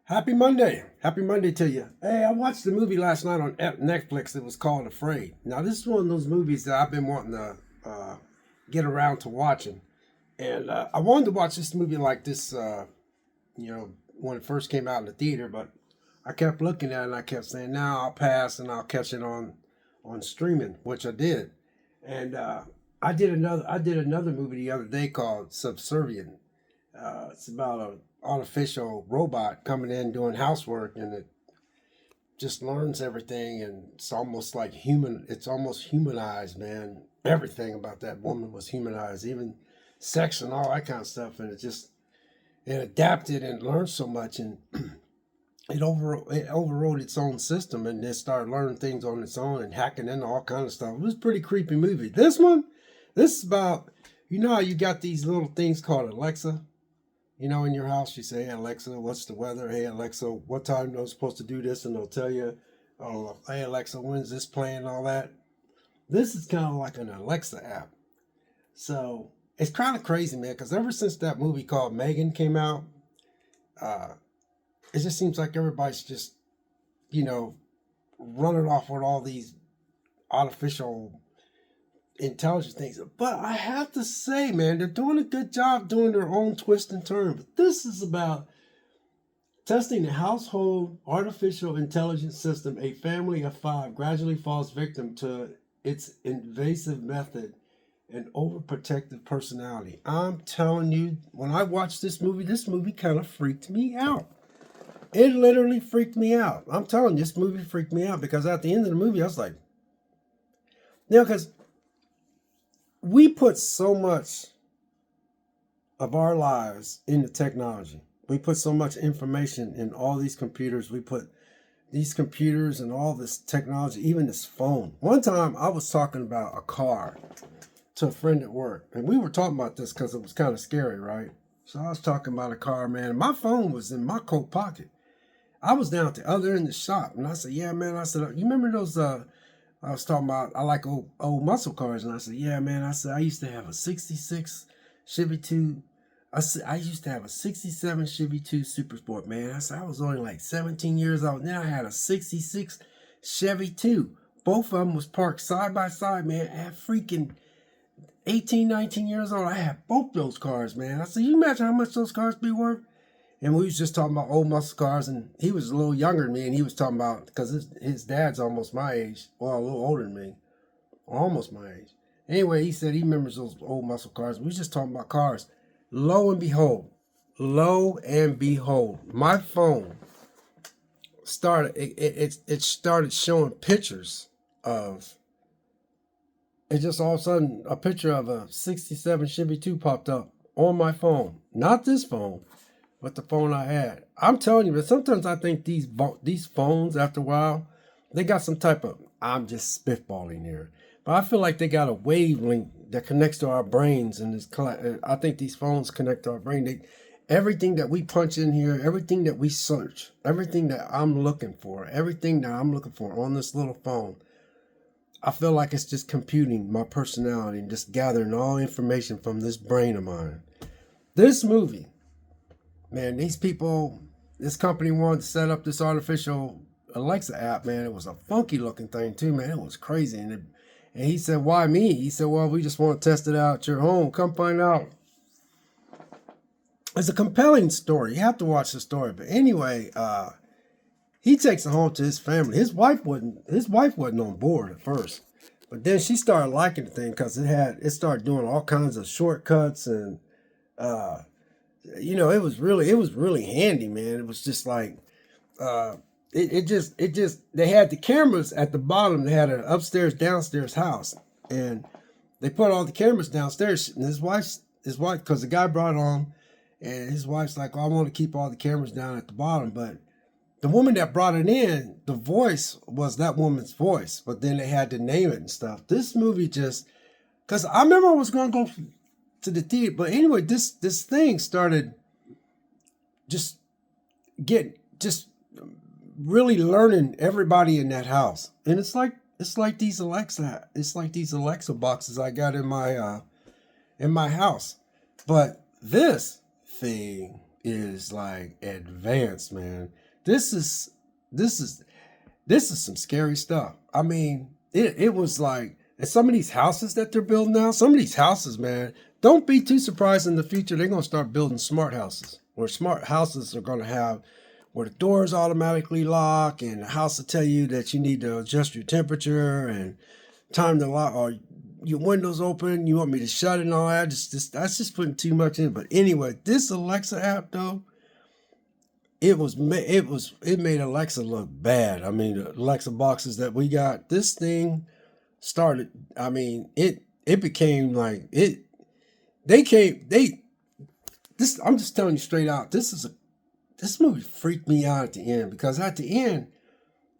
Happy Monday. Happy Monday to you. Hey, I watched the movie last night on Netflix. It was called Afraid. Now, this is one of those movies that I've been wanting to get around to watching. And I wanted to watch this movie like this, when it first came out in the theater, but I kept looking at it and I kept saying, now I'll pass and I'll catch it on streaming, which I did. And I did another movie the other day called Subservient. It's about a artificial robot coming in doing housework, and it just learns everything, and it's almost like human. It's almost humanized, man. Everything about that woman was humanized, even sex and all that kind of stuff, and it adapted and learned so much, and it overrode its own system, and it started learning things on its own and hacking into all kind of stuff. It was a pretty creepy movie. This is about, how you got these little things called Alexa. In your house, you say, "Hey Alexa, what's the weather? Hey Alexa, what time I'm supposed to do this?" And they'll tell you, "Oh, hey Alexa, when's this playing?" All that. This is kind of like an Alexa app. So it's kind of crazy, man, because ever since that movie called Megan came out, uh, it just seems like everybody's just, you know, running off with all these artificial intelligence things. But I have to say, man, they're doing a good job doing their own twist and turn. But this is about testing the household artificial intelligence system. A family of five gradually falls victim to its invasive method and overprotective personality. I'm telling you, when I watched this movie kind of freaked me out. It literally freaked me out. I'm telling you, this movie freaked me out because at the end of the movie, I was like, because we put so much of our lives into technology. We put so much information in all these computers. We put these computers and all this technology, even this phone. One time I was talking about a car to a friend at work, and we were talking about this because it was kind of scary, right? So I was talking about a car, man, and my phone was in my coat pocket. I was down at the other end of the shop, and I said, "Yeah, man." I said, "You remember those?" I was talking about I like old muscle cars, and I said, "Yeah, man." I said I used to have a '66 Chevy 2. I said I used to have a '67 Chevy 2 Super Sport, man. I said I was only like 17 years old. Then I had a '66 Chevy 2. Both of them was parked side by side, man. At freaking 18, 19 years old, I had both those cars, man. I said, you imagine how much those cars be worth? And we was just talking about old muscle cars, and he was a little younger than me, and he was talking about, because his dad's almost my age, well, a little older than me, or almost my age. Anyway, he said he remembers those old muscle cars. We was just talking about cars. Lo and behold, my phone it started showing pictures of, it just all of a sudden, a picture of a '67 Chevy 2 popped up on my phone. Not this phone, but the phone I had. I'm telling you, but sometimes I think these phones, after a while, they got some type of, I'm just spitballing here, but I feel like they got a wavelength that connects to our brains, and I think these phones connect to our brain. Everything that we punch in here, everything that we search, everything that I'm looking for, everything that I'm looking for on this little phone, I feel like it's just computing my personality and just gathering all information from this brain of mine. This movie, man, this company wanted to set up this artificial Alexa app, man. It was a funky looking thing too, man. It was crazy. And he said, "Why me?" He said, "Well, we just want to test it out at your home. Come find out." It's a compelling story. You have to watch the story. But anyway, he takes it home to his family. His wife wasn't on board at first. But then she started liking the thing because it started doing all kinds of shortcuts, and uh it was really handy, man. It was just like uh they had the cameras at the bottom. They had an upstairs downstairs house, and they put all the cameras downstairs, and his wife, because the guy brought it on, and his wife's like, "Oh, I want to keep all the cameras down at the bottom." But the woman that brought it in, the voice was that woman's voice, but then they had to name it and stuff. This movie just, because I remember I was going to go to the theater, but anyway, this thing started just just really learning everybody in that house, and it's like these Alexa boxes I got in my house, but this thing is like advanced, man. This is this is this is some scary stuff. I mean, it was like, and some of these houses that they're building now, some of these houses, man, don't be too surprised in the future. They're gonna start building smart houses, where smart houses are gonna have where the doors automatically lock, and the house will tell you that you need to adjust your temperature and time to lock, or your windows open. You want me to shut it and all that. Just that's just putting too much in. But anyway, this Alexa app though, it made Alexa look bad. I mean, the Alexa boxes that we got, this thing started. I mean, it became like it. They came. They this. I'm just telling you straight out. This movie freaked me out at the end, because at the end,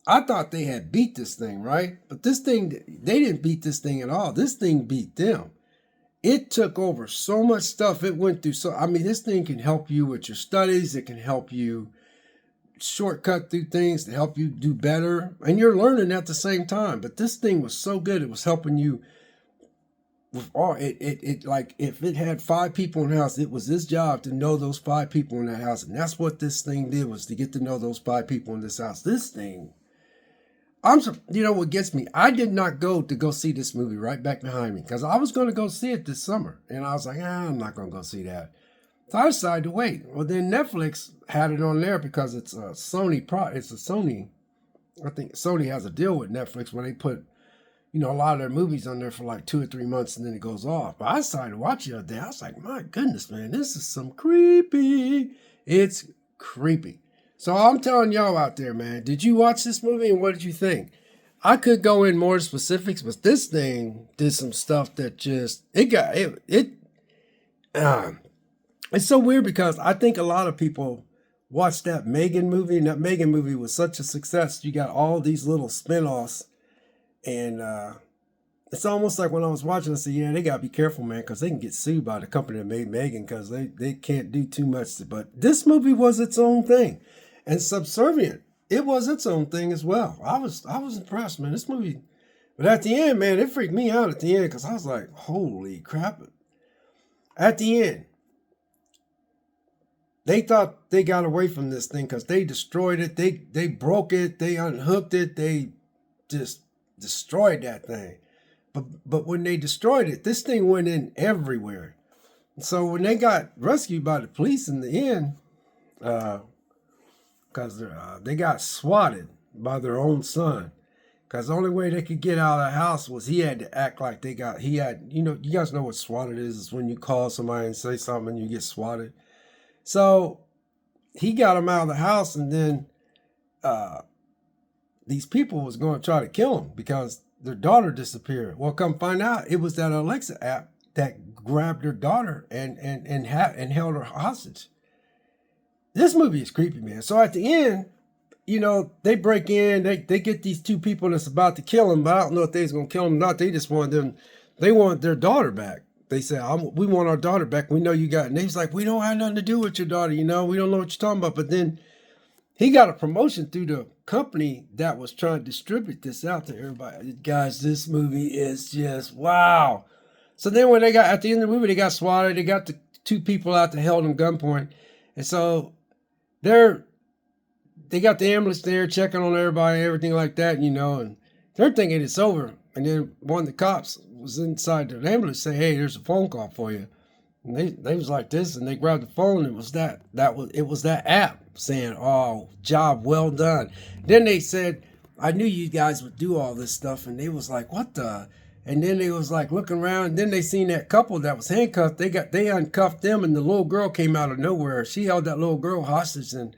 I thought they had beat this thing, right? But this thing, they didn't beat this thing at all. This thing beat them. It took over so much stuff. It went through I mean, this thing can help you with your studies. It can help you shortcut through things to help you do better. And you're learning at the same time. But this thing was so good. It was helping you with all it like, if it had 5 people in the house, it was this job to know those 5 people in that house. And that's what this thing did, was to get to know those 5 people in this house. This thing, you know what gets me? I did not go see this movie right back behind me, because I was going to go see it this summer. And I was like, I'm not going to go see that. So I decided to wait. Well, then Netflix had it on there because it's a Sony it's a Sony. I think Sony has a deal with Netflix where they put, you know, a lot of their movies on there for like 2 or 3 months, and then it goes off. But I decided to watch it the other day. I was like, my goodness, man, this is some creepy. It's creepy. So I'm telling y'all out there, man, did you watch this movie, and what did you think? I could go in more specifics, but this thing did some stuff that just, it's so weird, because I think a lot of people watched that Megan movie, and that Megan movie was such a success. You got all these little spinoffs, and it's almost like when I was watching, I said, yeah, they got to be careful, man, because they can get sued by the company that made Megan, because they can't do too much. But this movie was its own thing. And Subservient, it was its own thing as well. I was impressed, man. This movie, but at the end, man, it freaked me out at the end, because I was like, holy crap. At the end, they thought they got away from this thing because they destroyed it. They broke it. They unhooked it. They just destroyed that thing. But when they destroyed it, this thing went in everywhere. So when they got rescued by the police in the end, because they got swatted by their own son, because the only way they could get out of the house was he had to act like you know, you guys know what swatted is. It's when you call somebody and say something and you get swatted. So he got him out of the house, and then these people was going to try to kill him because their daughter disappeared. Well, come find out, it was that Alexa app that grabbed their daughter and held her hostage. This movie is creepy, man. So at the end, you know, they break in, they get these 2 people that's about to kill him, but I don't know if they was going to kill him or not. They just wanted their daughter back. They said, we want our daughter back. We know you got it. And he's like, we don't have nothing to do with your daughter. You know, we don't know what you're talking about. But then he got a promotion through the company that was trying to distribute this out to everybody. Guys, this movie is just wow. So then when they got at the end of the movie, they got swatted. They got the 2 people out that held them gunpoint. And so they got the ambulance there checking on everybody, everything like that, you know, and they're thinking it's over. And then one of the cops was inside the ambulance saying, hey, there's a phone call for you. And they was like this, and they grabbed the phone, and it was that app saying, oh, job well done. Then they said, I knew you guys would do all this stuff. And they was like, what the? And then they was like looking around, and then they seen that couple that was handcuffed. They uncuffed them, and the little girl came out of nowhere. She held that little girl hostage, and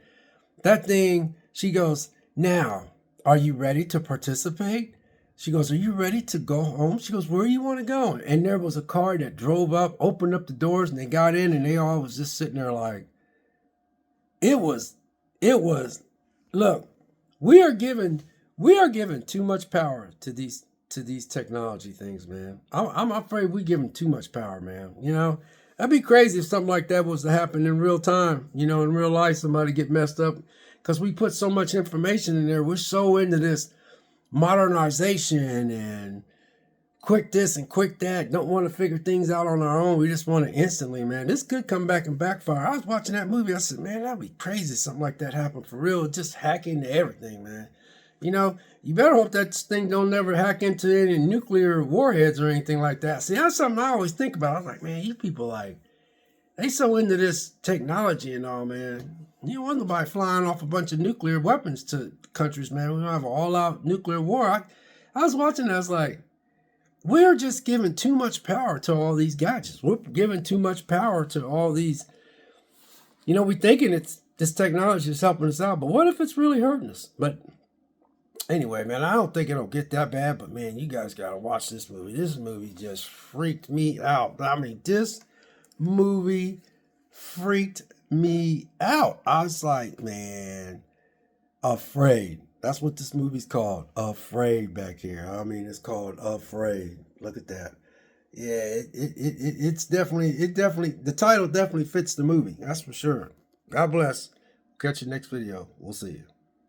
that thing, she goes, now, are you ready to participate? She goes, are you ready to go home? She goes, where do you want to go? And there was a car that drove up, opened up the doors, and they got in, and they all was just sitting there like, it was, look, we are given too much power to these technology things, man. I'm afraid we give them too much power, man. You know, that'd be crazy if something like that was to happen in real time, you know, in real life, somebody get messed up, because we put so much information in there. We're so into this modernization and quick this and quick that, don't want to figure things out on our own. We just want it instantly, man. This could come back and backfire. I was watching that movie. I said, man, that'd be crazy if something like that happened for real. Just hack into everything, man. You know, you better hope that thing don't never hack into any nuclear warheads or anything like that. See, that's something I always think about. I was like, man, you people they so into this technology and all, man. You don't want nobody flying off a bunch of nuclear weapons to countries, man. We don't have an all-out nuclear war. I was watching that. I was like, we're just giving too much power to all these gadgets. We're giving too much power to all these. You know, we're thinking this technology is helping us out, but what if it's really hurting us? But anyway, man, I don't think it'll get that bad, but man, you guys got to watch this movie. This movie just freaked me out. I mean, this movie freaked me out. I was like, man, Afraid. That's what this movie's called. Afraid back here. I mean, it's called Afraid. Look at that. Yeah, it's definitely, the title definitely fits the movie. That's for sure. God bless. Catch you next video. We'll see you.